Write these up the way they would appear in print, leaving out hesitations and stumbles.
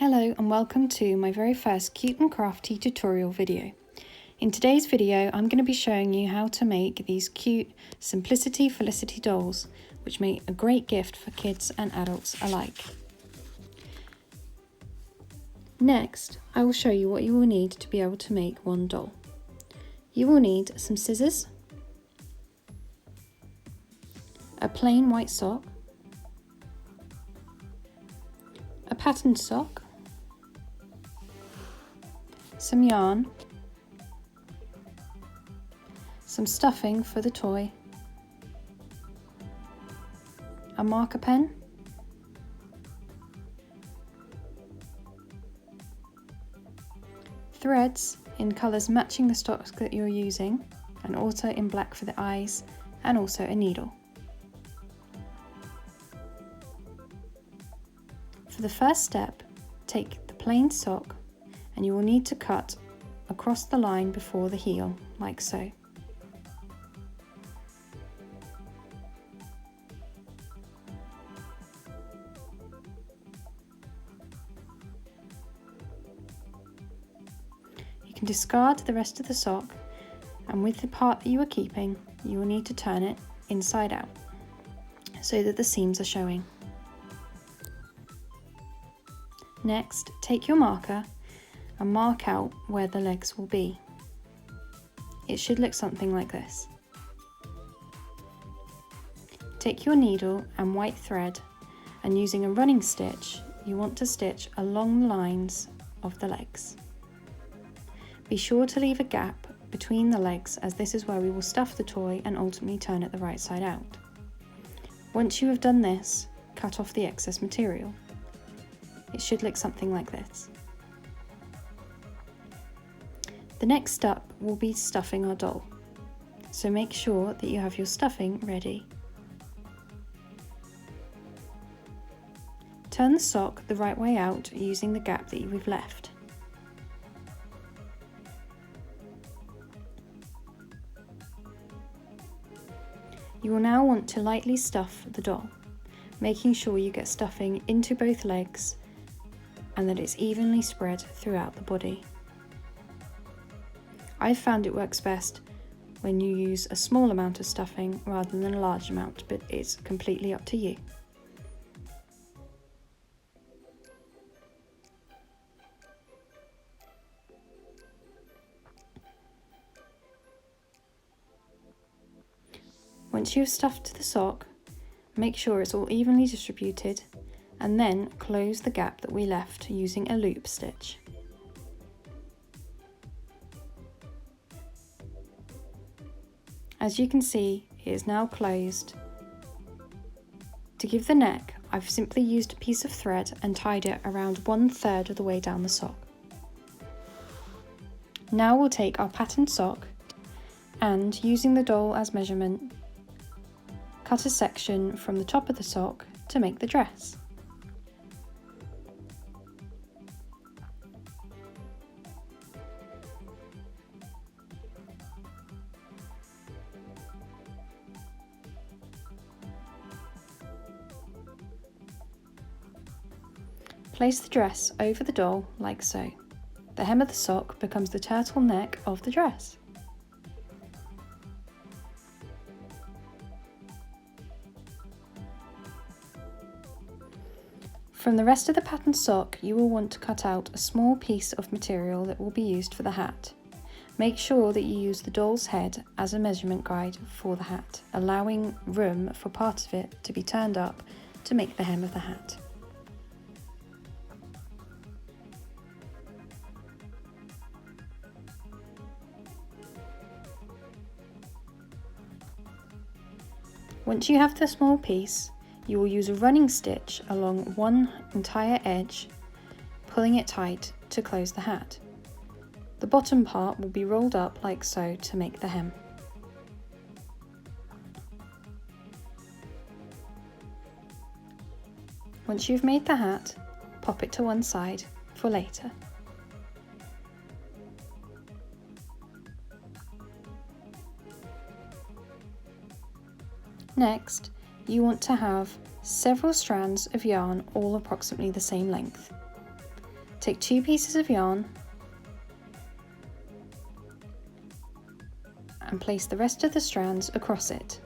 Hello and welcome to my very first Cute and Crafty tutorial video. In today's video I'm going to be showing you how to make these cute Simplicity Felicity dolls, which make a great gift for kids and adults alike. Next, I will show you what you will need to be able to make one doll. You will need some scissors, a plain white sock, a patterned sock, some yarn, some stuffing for the toy, a marker pen, threads in colours matching the stocks that you're using, and also in black for the eyes, and also a needle. For the first step, take the plain sock and you will need to cut across the line before the heel, like so. You can discard the rest of the sock, and with the part that you are keeping, you will need to turn it inside out so that the seams are showing. Next, take your marker and mark out where the legs will be. It should look something like this. Take your needle and white thread, and using a running stitch, you want to stitch along the lines of the legs. Be sure to leave a gap between the legs, as this is where we will stuff the toy and ultimately turn it the right side out. Once you have done this, cut off the excess material. It should look something like this. The next step will be stuffing our doll, so make sure that you have your stuffing ready. Turn the sock the right way out using the gap that we've left. You will now want to lightly stuff the doll, making sure you get stuffing into both legs and that it's evenly spread throughout the body. I've found it works best when you use a small amount of stuffing rather than a large amount, but it's completely up to you. Once you've stuffed the sock, make sure it's all evenly distributed, and then close the gap that we left using a loop stitch. As you can see, it is now closed. To give the neck, I've simply used a piece of thread and tied it around 1/3 of the way down the sock. Now we'll take our patterned sock and, using the doll as measurement, cut a section from the top of the sock to make the dress. Place the dress over the doll like so. The hem of the sock becomes the turtleneck of the dress. From the rest of the patterned sock, you will want to cut out a small piece of material that will be used for the hat. Make sure that you use the doll's head as a measurement guide for the hat, allowing room for part of it to be turned up to make the hem of the hat. Once you have the small piece, you will use a running stitch along one entire edge, pulling it tight to close the hat. The bottom part will be rolled up like so to make the hem. Once you've made the hat, pop it to one side for later. Next, you want to have several strands of yarn all approximately the same length. Take 2 pieces of yarn and place the rest of the strands across it.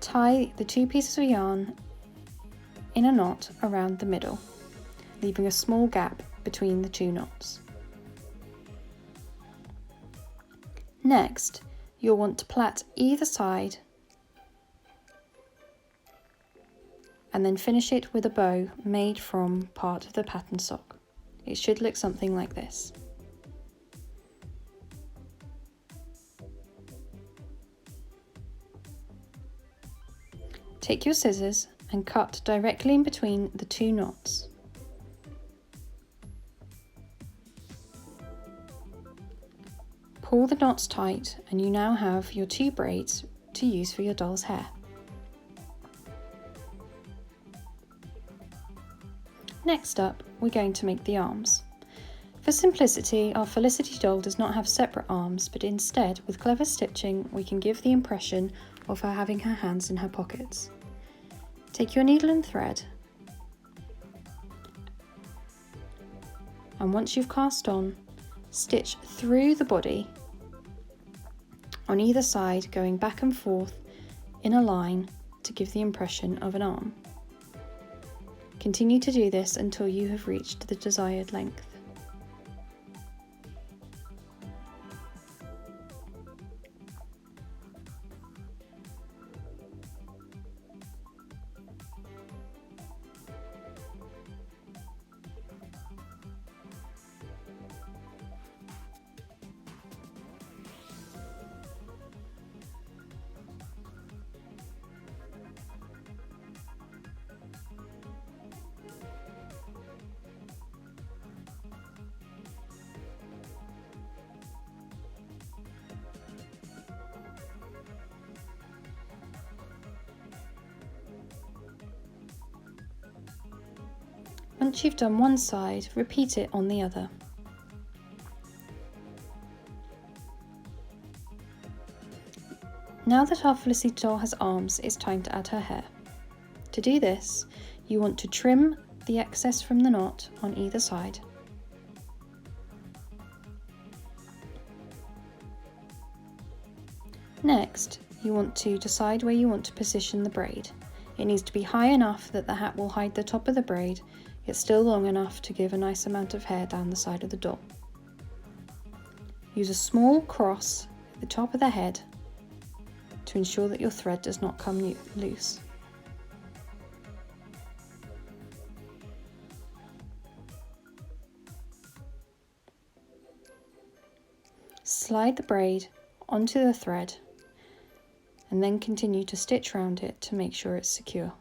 Tie the 2 pieces of yarn in a knot around the middle, leaving a small gap between the 2 knots. Next, you'll want to plait either side and then finish it with a bow made from part of the pattern sock. It should look something like this. Take your scissors and cut directly in between the 2 knots. Pull the knots tight and you now have your 2 braids to use for your doll's hair. Next up, we're going to make the arms. For simplicity, our Felicity doll does not have separate arms, but instead, with clever stitching, we can give the impression of her having her hands in her pockets. Take your needle and thread, and once you've cast on, stitch through the body on either side, going back and forth in a line to give the impression of an arm. Continue to do this until you have reached the desired length. Once you've done one side, repeat it on the other. Now that our Felicity doll has arms, it's time to add her hair. To do this, you want to trim the excess from the knot on either side. Next, you want to decide where you want to position the braid. It needs to be high enough that the hat will hide the top of the braid, yet still long enough to give a nice amount of hair down the side of the doll. Use a small cross at the top of the head to ensure that your thread does not come loose. Slide the braid onto the thread and then continue to stitch around it to make sure it's secure.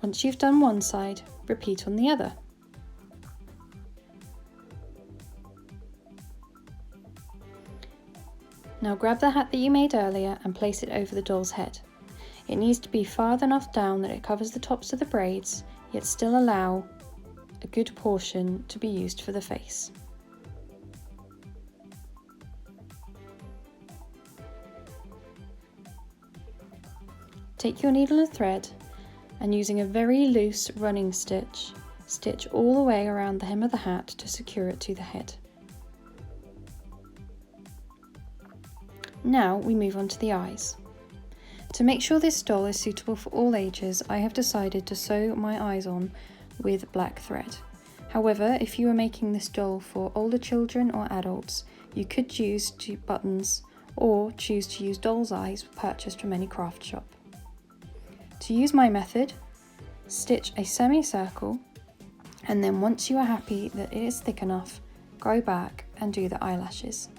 Once you've done one side, repeat on the other. Now grab the hat that you made earlier and place it over the doll's head. It needs to be far enough down that it covers the tops of the braids, yet still allow a good portion to be used for the face. Take your needle and thread and using a very loose running stitch, stitch all the way around the hem of the hat to secure it to the head. Now we move on to the eyes. To make sure this doll is suitable for all ages, I have decided to sew my eyes on with black thread. However, if you are making this doll for older children or adults, you could use buttons or choose to use doll's eyes purchased from any craft shop. To use my method, stitch a semicircle, and then once you are happy that it is thick enough, go back and do the eyelashes.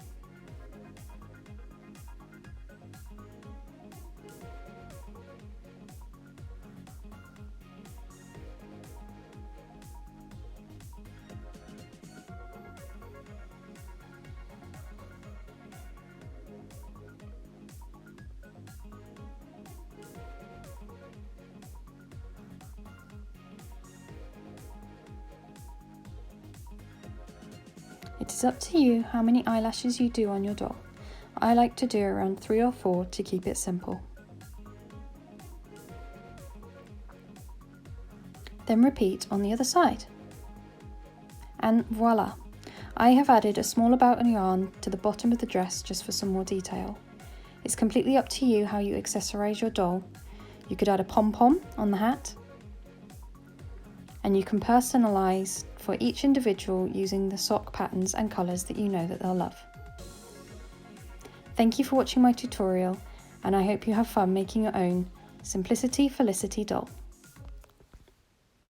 It is up to you how many eyelashes you do on your doll. I like to do around 3 or 4 to keep it simple. Then repeat on the other side. And voila! I have added a small bow and yarn to the bottom of the dress just for some more detail. It's completely up to you how you accessorise your doll. You could add a pom-pom on the hat, and you can personalise for each individual using the sock patterns and colours that you know that they'll love. Thank you for watching my tutorial, and I hope you have fun making your own Simplicity Felicity doll.